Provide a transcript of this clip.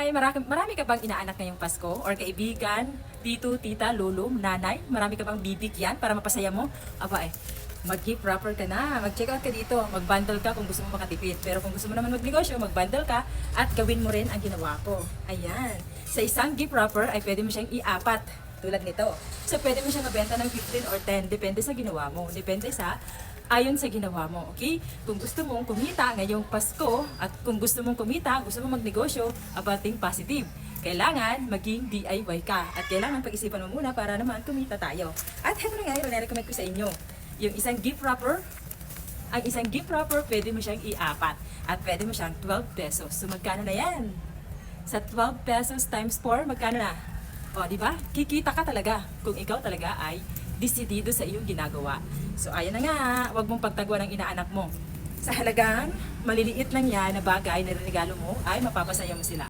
Hi! Marami ka bang inaanak ngayong Pasko? Or kaibigan, tito, tita, lolo, nanay? Marami ka bang bibigyan para mapasaya mo? Aba mag-gift wrapper ka na. Mag-check out ka dito. Mag-bundle ka kung gusto mo makatipid. Pero kung gusto mo naman magnegosyo, mag-bundle ka at gawin mo rin ang ginawa ko. Ayan. Sa isang gift wrapper ay pwede mo siyang iapat. Tulad nito. So pwede mo siyang mabenta ng 15 or 10. Depende sa ginawa mo. Depende sa ayon sa ginawa mo, okay? Kung gusto mong kumita ngayong Pasko at kung gusto mong kumita, gusto mong magnegosyo, abating positive. Kailangan maging DIY ka at kailangan pag-isipan mo muna para naman kumita tayo. At heto na nga, i-recommend ko sa inyo. Yung isang gift wrapper, ang isang gift wrapper, pwede mo siyang iapat at pwede mo siyang 12 pesos. So magkano na yan? Sa 12 pesos times 4, magkano na? O, di ba? Kikita ka talaga kung ikaw talaga ay desidido sa iyong ginagawa. So, ayan na nga, huwag mong pagtagwa ng inaanak mo. Sa halagang maliliit lang yan na bagay na regalo mo, ay mapapasaya mo sila.